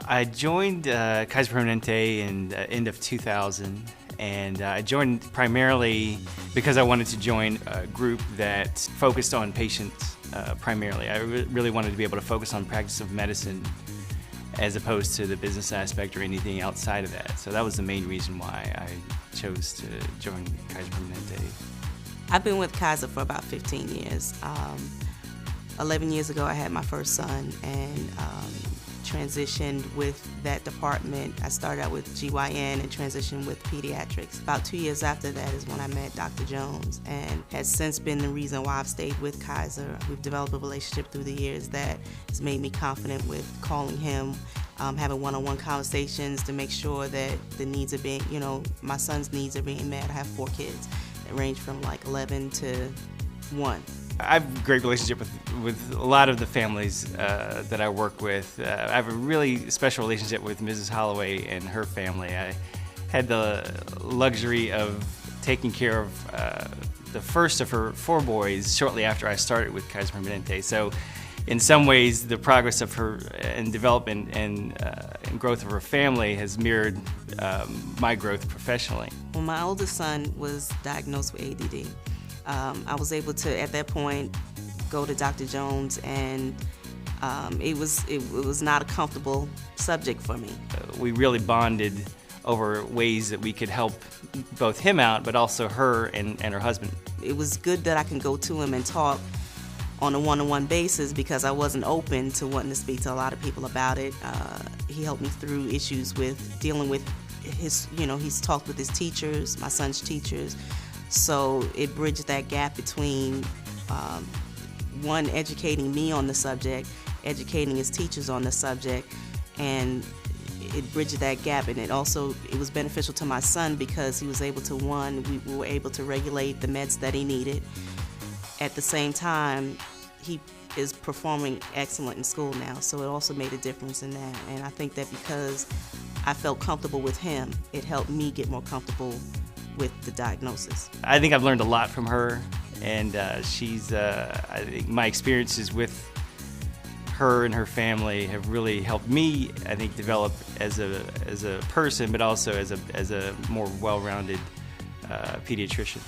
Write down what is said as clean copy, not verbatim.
I joined Kaiser Permanente in the end of 2000, and I joined primarily because I wanted to join a group that focused on patients primarily. I really wanted to be able to focus on practice of medicine as opposed to the business aspect or anything outside of that. So that was the main reason why I chose to join Kaiser Permanente. I've been with Kaiser for about 15 years. 11 years ago I had my first son and transitioned with that department. I started out with GYN and transitioned with pediatrics. About 2 years after that is when I met Dr. Jones, and has since been the reason why I've stayed with Kaiser. We've developed a relationship through the years that has made me confident with calling him, having one-on-one conversations to make sure that the needs are being, my son's needs are being met. I have 4 kids that range from like 11 to 1. I have a great relationship with a lot of the families that I work with. I have a really special relationship with Mrs. Holloway and her family. I had the luxury of taking care of the first of her 4 boys shortly after I started with Kaiser Permanente. So in some ways, the progress of her and development and growth of her family has mirrored my growth professionally. Well, my oldest son was diagnosed with ADD. I was able to, at that point, go to Dr. Jones, and it was not a comfortable subject for me. We really bonded over ways that we could help both him out, but also her and her husband. It was good that I can go to him and talk on a one-on-one basis because I wasn't open to wanting to speak to a lot of people about it. He helped me through issues with dealing with his, he's talked with his teachers, my son's teachers. So it bridged that gap between one, educating me on the subject, educating his teachers on the subject, and it bridged that gap. And it was beneficial to my son because he was able to, we were able to regulate the meds that he needed. At the same time, he is performing excellent in school now, so it also made a difference in that. And I think that because I felt comfortable with him, it helped me get more comfortable with the diagnosis. I think I've learned a lot from her, and I think my experiences with her and her family have really helped me, I think, develop as a person, but also as a more well-rounded pediatrician.